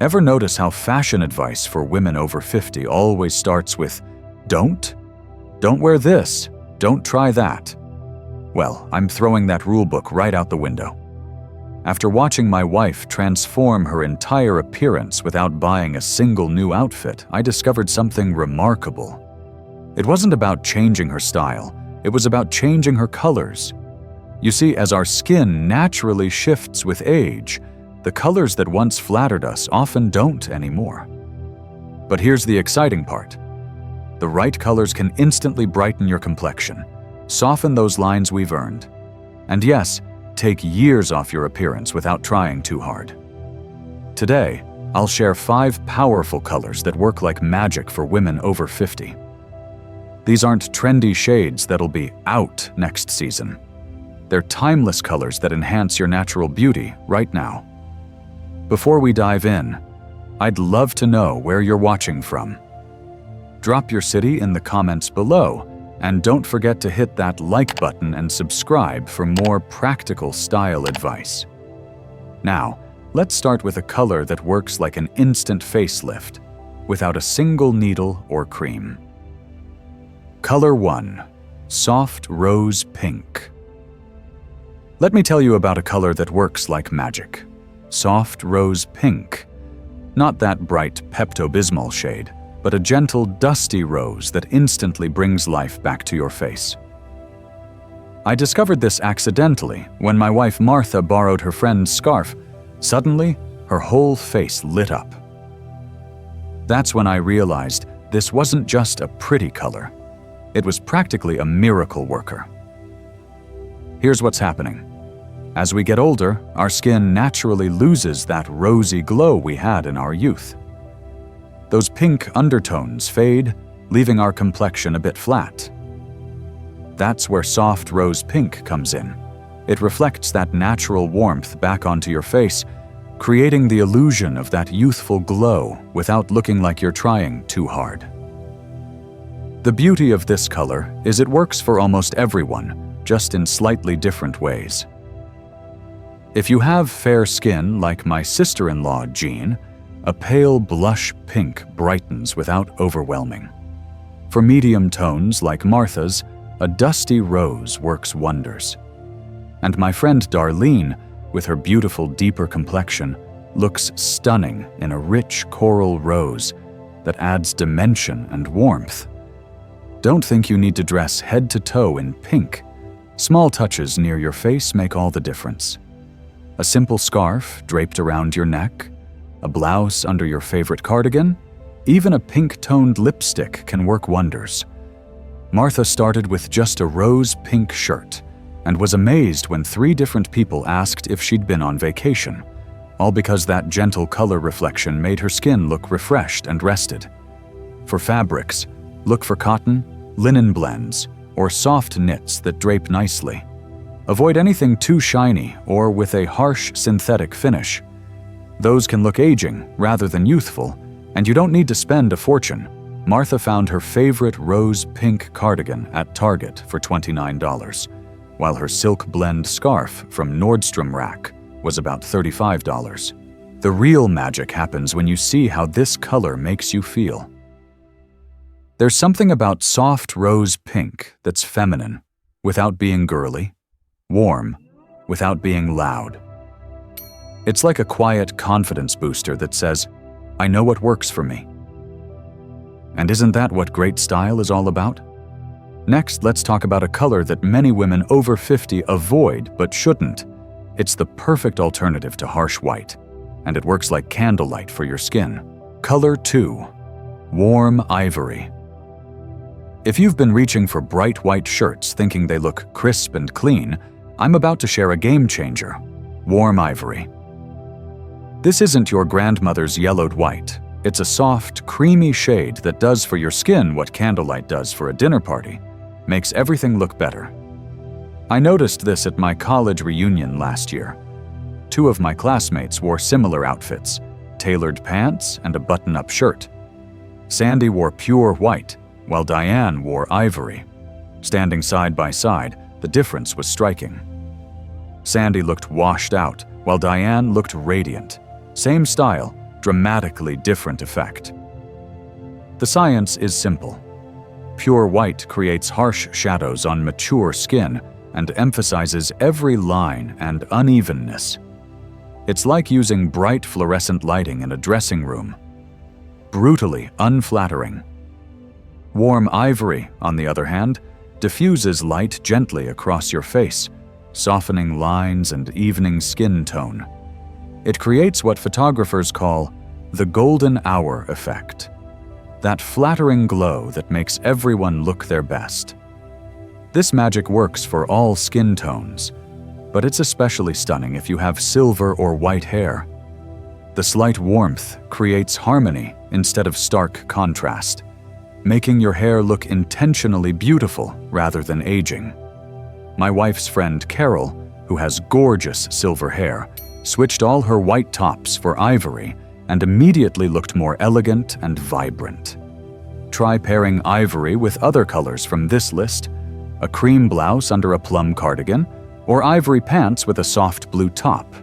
Ever notice how fashion advice for women over 50 always starts with, don't wear this, don't try that? Well, I'm throwing that rulebook right out the window. After watching my wife transform her entire appearance without buying a single new outfit, I discovered something remarkable. It wasn't about changing her style, it was about changing her colors. You see, as our skin naturally shifts with age, the colors that once flattered us often don't anymore. But here's the exciting part. The right colors can instantly brighten your complexion, soften those lines we've earned, and yes, take years off your appearance without trying too hard. Today, I'll share 5 powerful colors that work like magic for women over 50. These aren't trendy shades that'll be out next season. They're timeless colors that enhance your natural beauty right now. Before we dive in, I'd love to know where you're watching from. Drop your city in the comments below, and don't forget to hit that like button and subscribe for more practical style advice. Now, let's start with a color that works like an instant facelift, without a single needle or cream. Color 1, Soft Rose Pink. Let me tell you about a color that works like magic. Soft Rose Pink. Not that bright Pepto-Bismol shade, but a gentle, dusty rose that instantly brings life back to your face. I discovered this accidentally when my wife Martha borrowed her friend's scarf. Suddenly, her whole face lit up. That's when I realized this wasn't just a pretty color. It was practically a miracle worker. Here's what's happening. As we get older, our skin naturally loses that rosy glow we had in our youth. Those pink undertones fade, leaving our complexion a bit flat. That's where Soft Rose Pink comes in. It reflects that natural warmth back onto your face, creating the illusion of that youthful glow without looking like you're trying too hard. The beauty of this color is it works for almost everyone, just in slightly different ways. If you have fair skin like my sister-in-law, Jean, a pale blush pink brightens without overwhelming. For medium tones like Martha's, a dusty rose works wonders. And my friend Darlene, with her beautiful deeper complexion, looks stunning in a rich coral rose that adds dimension and warmth. Don't think you need to dress head to toe in pink. Small touches near your face make all the difference. A simple scarf draped around your neck, a blouse under your favorite cardigan, even a pink-toned lipstick can work wonders. Martha started with just a rose pink shirt and was amazed when 3 different people asked if she'd been on vacation, all because that gentle color reflection made her skin look refreshed and rested. For fabrics, look for cotton, linen blends, or soft knits that drape nicely. Avoid anything too shiny or with a harsh synthetic finish. Those can look aging rather than youthful, and you don't need to spend a fortune. Martha found her favorite rose pink cardigan at Target for $29, while her silk blend scarf from Nordstrom Rack was about $35. The real magic happens when you see how this color makes you feel. There's something about soft rose pink that's feminine, without being girly, warm, without being loud. It's like a quiet confidence booster that says, I know what works for me. And isn't that what great style is all about? Next, let's talk about a color that many women over 50 avoid but shouldn't. It's the perfect alternative to harsh white, and it works like candlelight for your skin. Color 2, Warm Ivory. If you've been reaching for bright white shirts thinking they look crisp and clean, I'm about to share a game changer, Warm Ivory. This isn't your grandmother's yellowed white. It's a soft, creamy shade that does for your skin what candlelight does for a dinner party. Makes everything look better. I noticed this at my college reunion last year. 2 of my classmates wore similar outfits, tailored pants and a button-up shirt. Sandy wore pure white, while Diane wore ivory. Standing side by side, the difference was striking. Sandy looked washed out, while Diane looked radiant. Same style, dramatically different effect. The science is simple. Pure white creates harsh shadows on mature skin and emphasizes every line and unevenness. It's like using bright fluorescent lighting in a dressing room. Brutally unflattering. Warm ivory, on the other hand, diffuses light gently across your face, softening lines and evening skin tone. It creates what photographers call the golden hour effect. That flattering glow that makes everyone look their best. This magic works for all skin tones, but it's especially stunning if you have silver or white hair. The slight warmth creates harmony instead of stark contrast, making your hair look intentionally beautiful rather than aging. My wife's friend Carol, who has gorgeous silver hair, switched all her white tops for ivory and immediately looked more elegant and vibrant. Try pairing ivory with other colors from this list: a cream blouse under a plum cardigan, or ivory pants with a soft blue top.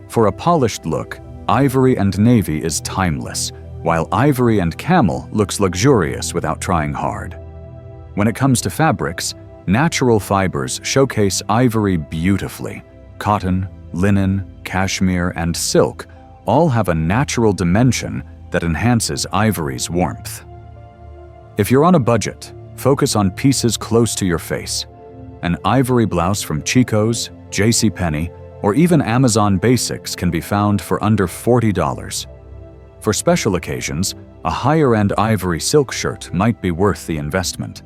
For a polished look, ivory and navy is timeless, while ivory and camel looks luxurious without trying hard. When it comes to fabrics, natural fibers showcase ivory beautifully. Cotton, linen, cashmere, and silk all have a natural dimension that enhances ivory's warmth. If you're on a budget, focus on pieces close to your face. An ivory blouse from Chico's, JCPenney, or even Amazon Basics can be found for under $40. For special occasions, a higher-end ivory silk shirt might be worth the investment,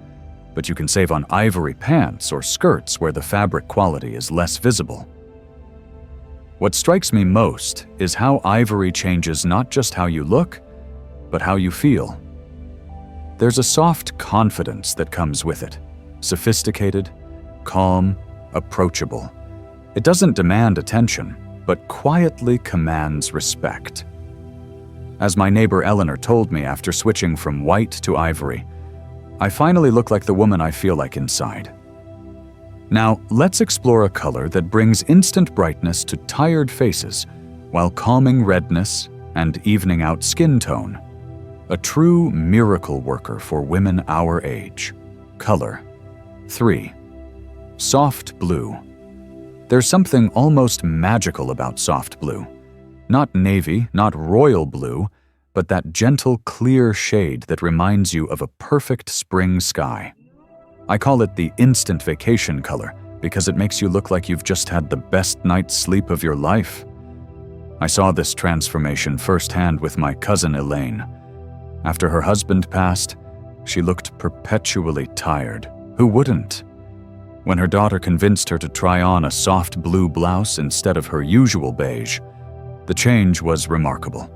but you can save on ivory pants or skirts where the fabric quality is less visible. What strikes me most is how ivory changes not just how you look, but how you feel. There's a soft confidence that comes with it, sophisticated, calm, approachable. It doesn't demand attention, but quietly commands respect. As my neighbor Eleanor told me after switching from white to ivory, I finally look like the woman I feel like inside. Now, let's explore a color that brings instant brightness to tired faces while calming redness and evening out skin tone. A true miracle worker for women our age. Color 3. Soft blue. There's something almost magical about soft blue. Not navy, not royal blue, but that gentle, clear shade that reminds you of a perfect spring sky. I call it the instant vacation color because it makes you look like you've just had the best night's sleep of your life. I saw this transformation firsthand with my cousin Elaine. After her husband passed, she looked perpetually tired. Who wouldn't? When her daughter convinced her to try on a soft blue blouse instead of her usual beige, the change was remarkable.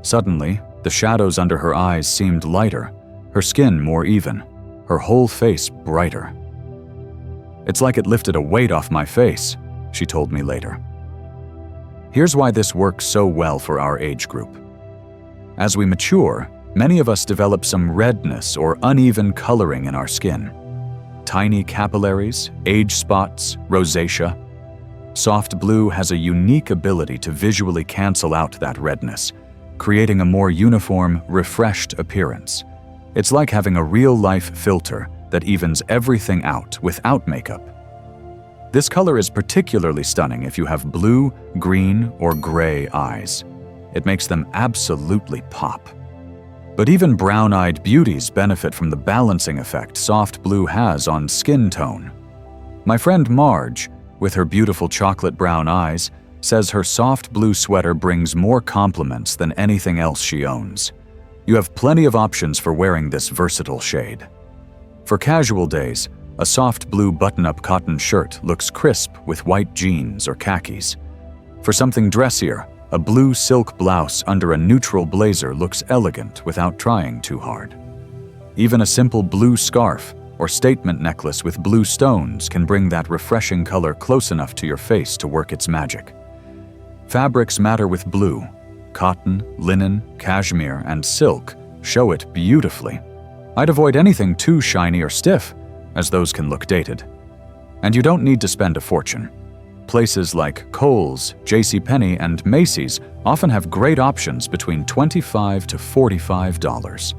Suddenly, the shadows under her eyes seemed lighter, her skin more even, her whole face brighter. "It's like it lifted a weight off my face," she told me later. Here's why this works so well for our age group. As we mature, many of us develop some redness or uneven coloring in our skin. Tiny capillaries, age spots, rosacea. Soft blue has a unique ability to visually cancel out that redness, creating a more uniform, refreshed appearance. It's like having a real-life filter that evens everything out without makeup. This color is particularly stunning if you have blue, green, or gray eyes. It makes them absolutely pop. But even brown-eyed beauties benefit from the balancing effect soft blue has on skin tone. My friend Marge, with her beautiful chocolate brown eyes, says her soft blue sweater brings more compliments than anything else she owns. You have plenty of options for wearing this versatile shade. For casual days, a soft blue button-up cotton shirt looks crisp with white jeans or khakis. For something dressier, a blue silk blouse under a neutral blazer looks elegant without trying too hard. Even a simple blue scarf or statement necklace with blue stones can bring that refreshing color close enough to your face to work its magic. Fabrics matter with blue. Cotton, linen, cashmere, and silk show it beautifully. I'd avoid anything too shiny or stiff, as those can look dated. And you don't need to spend a fortune. places like Kohl's, JCPenney, and Macy's often have great options between $25 to $45.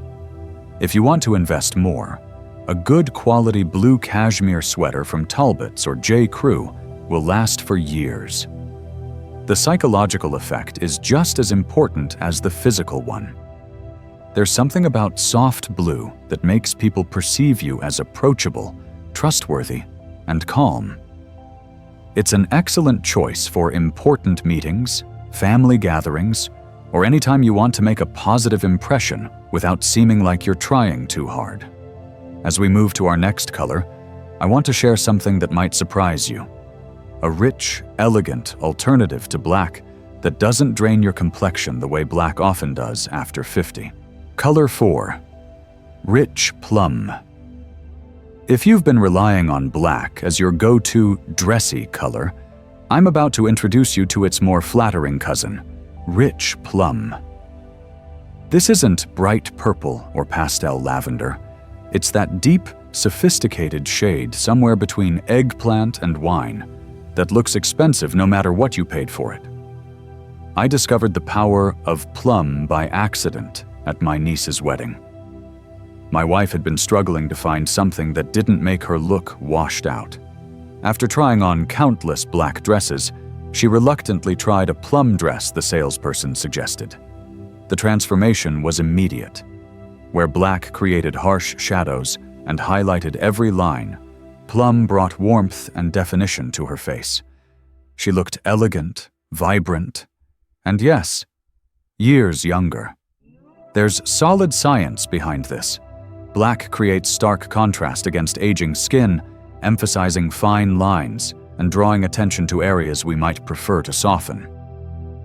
If you want to invest more, a good quality blue cashmere sweater from Talbot's or J. Crew will last for years. The psychological effect is just as important as the physical one. There's something about soft blue that makes people perceive you as approachable, trustworthy, and calm. It's an excellent choice for important meetings, family gatherings, or anytime you want to make a positive impression without seeming like you're trying too hard. As we move to our next color, I want to share something that might surprise you. A rich, elegant alternative to black that doesn't drain your complexion the way black often does after 50. Color 4. Rich Plum. If you've been relying on black as your go-to dressy color, I'm about to introduce you to its more flattering cousin, Rich Plum. This isn't bright purple or pastel lavender. It's that deep, sophisticated shade somewhere between eggplant and wine that looks expensive no matter what you paid for it. I discovered the power of plum by accident at my niece's wedding. My wife had been struggling to find something that didn't make her look washed out. After trying on countless black dresses, she reluctantly tried a plum dress the salesperson suggested. The transformation was immediate. Where black created harsh shadows and highlighted every line, plum brought warmth and definition to her face. She looked elegant, vibrant, and yes, years younger. There's solid science behind this. Black creates stark contrast against aging skin, emphasizing fine lines and drawing attention to areas we might prefer to soften.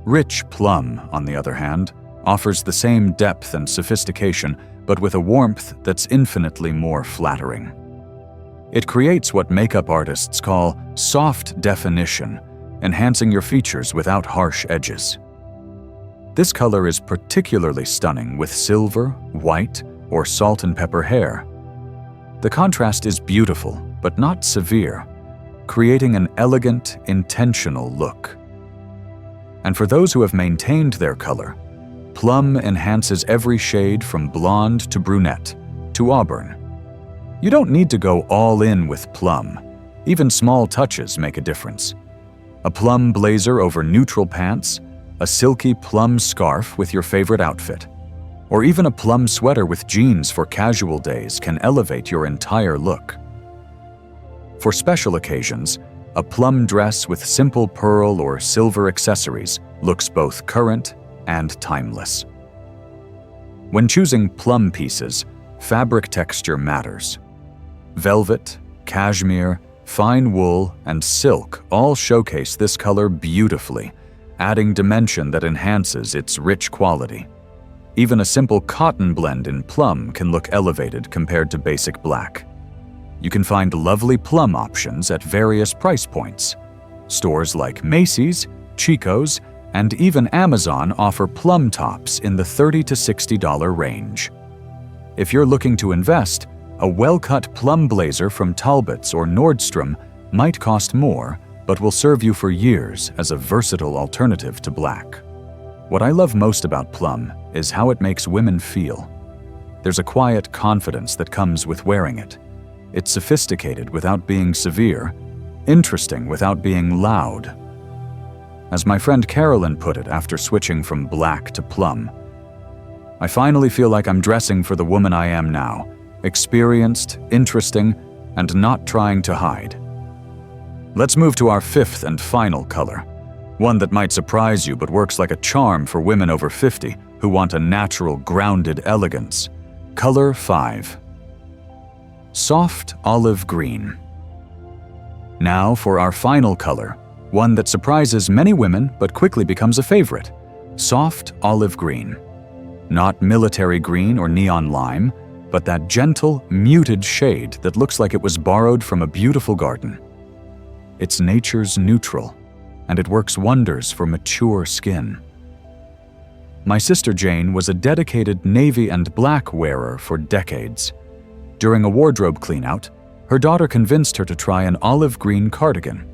Rich Plum, on the other hand, offers the same depth and sophistication, but with a warmth that's infinitely more flattering. It creates what makeup artists call soft definition, enhancing your features without harsh edges. This color is particularly stunning with silver, white, or salt and pepper hair. The contrast is beautiful, but not severe, creating an elegant, intentional look. And for those who have maintained their color, plum enhances every shade from blonde to brunette to auburn. You don't need to go all in with plum. Even small touches make a difference. A plum blazer over neutral pants, a silky plum scarf with your favorite outfit, or even a plum sweater with jeans for casual days can elevate your entire look. For special occasions, a plum dress with simple pearl or silver accessories looks both current and timeless. When choosing plum pieces, fabric texture matters. Velvet, cashmere, fine wool, and silk all showcase this color beautifully, adding dimension that enhances its rich quality. Even a simple cotton blend in plum can look elevated compared to basic black. You can find lovely plum options at various price points. Stores like Macy's, Chico's, and even Amazon offer plum tops in the $30 to $60 range. If you're looking to invest, a well-cut plum blazer from Talbot's or Nordstrom might cost more, but will serve you for years as a versatile alternative to black. What I love most about plum is how it makes women feel. There's a quiet confidence that comes with wearing it. It's sophisticated without being severe, interesting without being loud. As my friend Carolyn put it after switching from black to plum, I finally feel like I'm dressing for the woman I am now, experienced, interesting, and not trying to hide. Let's move to our fifth and final color, one that might surprise you but works like a charm for women over 50 who want a natural, grounded elegance. Color 5. Soft olive green. Now for our final color, one that surprises many women but quickly becomes a favorite. Soft olive green. Not military green or neon lime, but that gentle, muted shade that looks like it was borrowed from a beautiful garden. It's nature's neutral, and it works wonders for mature skin. My sister Jane was a dedicated navy and black wearer for decades. During a wardrobe cleanout, her daughter convinced her to try an olive green cardigan.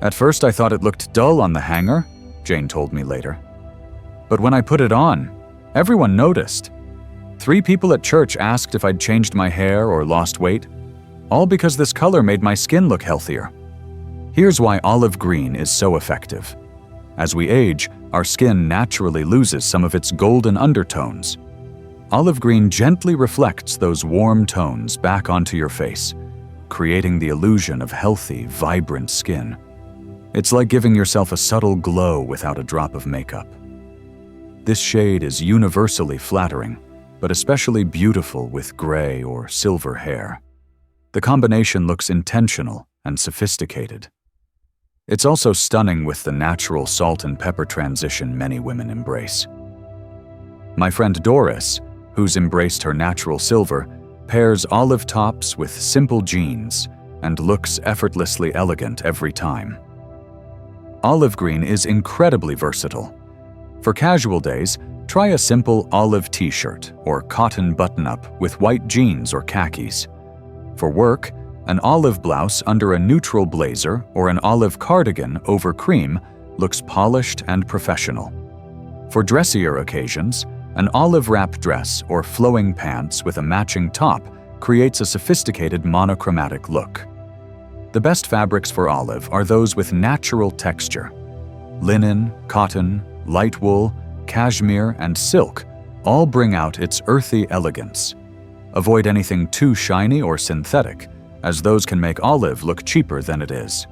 At first I thought it looked dull on the hanger, Jane told me later. But when I put it on, everyone noticed. 3 people at church asked if I'd changed my hair or lost weight, all because this color made my skin look healthier. Here's why olive green is so effective. As we age, our skin naturally loses some of its golden undertones. Olive green gently reflects those warm tones back onto your face, creating the illusion of healthy, vibrant skin. It's like giving yourself a subtle glow without a drop of makeup. This shade is universally flattering, but especially beautiful with gray or silver hair. The combination looks intentional and sophisticated. It's also stunning with the natural salt and pepper transition many women embrace. My friend Doris, who's embraced her natural silver, pairs olive tops with simple jeans and looks effortlessly elegant every time. Olive green is incredibly versatile. For casual days, try a simple olive t-shirt or cotton button-up with white jeans or khakis. For work, an olive blouse under a neutral blazer or an olive cardigan over cream looks polished and professional. For dressier occasions, an olive wrap dress or flowing pants with a matching top creates a sophisticated monochromatic look. The best fabrics for olive are those with natural texture. Linen, cotton, light wool, cashmere, and silk all bring out its earthy elegance. Avoid anything too shiny or synthetic, as those can make olive look cheaper than it is.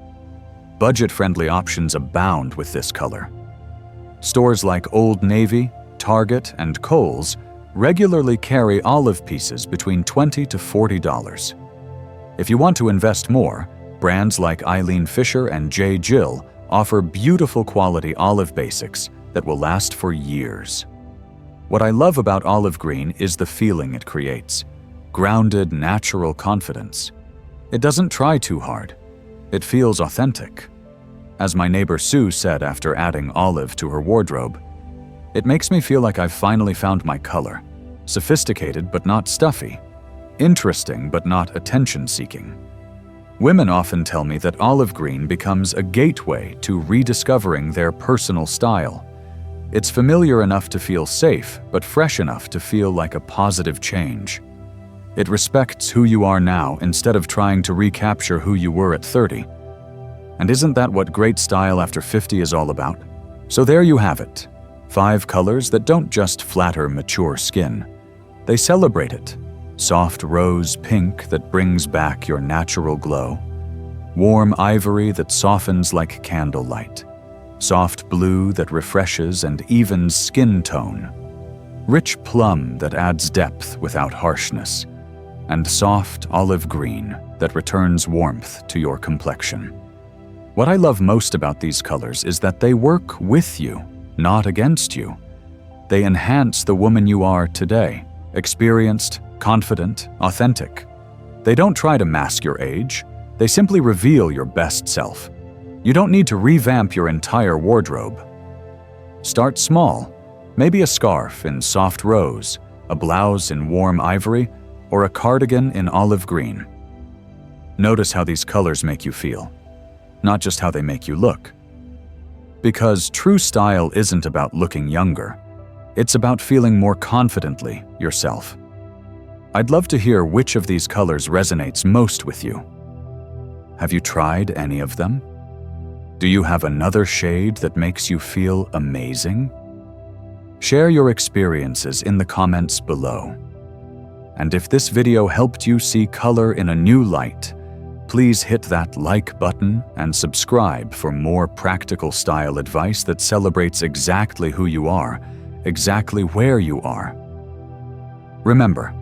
Budget-friendly options abound with this color. Stores like Old Navy, Target, and Kohl's regularly carry olive pieces between $20 to $40. If you want to invest more, brands like Eileen Fisher and J. Jill offer beautiful quality olive basics that will last for years. What I love about olive green is the feeling it creates. Grounded, natural confidence. It doesn't try too hard. It feels authentic. As my neighbor Sue said after adding olive to her wardrobe, "It makes me feel like I've finally found my color. Sophisticated but not stuffy. Interesting but not attention-seeking." Women often tell me that olive green becomes a gateway to rediscovering their personal style. It's familiar enough to feel safe, but fresh enough to feel like a positive change. It respects who you are now instead of trying to recapture who you were at 30. And isn't that what great style after 50 is all about? So there you have it. 5 colors that don't just flatter mature skin. They celebrate it. Soft rose pink that brings back your natural glow. Warm ivory that softens like candlelight. Soft blue that refreshes and evens skin tone. Rich plum that adds depth without harshness. And soft olive green that returns warmth to your complexion. What I love most about these colors is that they work with you, not against you. They enhance the woman you are today, experienced, confident, authentic. They don't try to mask your age, they simply reveal your best self. You don't need to revamp your entire wardrobe. Start small, maybe a scarf in soft rose, a blouse in warm ivory, or a cardigan in olive green. Notice how these colors make you feel, not just how they make you look. Because true style isn't about looking younger, it's about feeling more confidently yourself. I'd love to hear which of these colors resonates most with you. Have you tried any of them? Do you have another shade that makes you feel amazing? Share your experiences in the comments below. And if this video helped you see color in a new light, please hit that like button and subscribe for more practical style advice that celebrates exactly who you are, exactly where you are. Remember,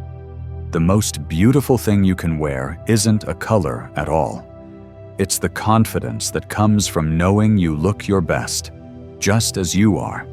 the most beautiful thing you can wear isn't a color at all. It's the confidence that comes from knowing you look your best, just as you are.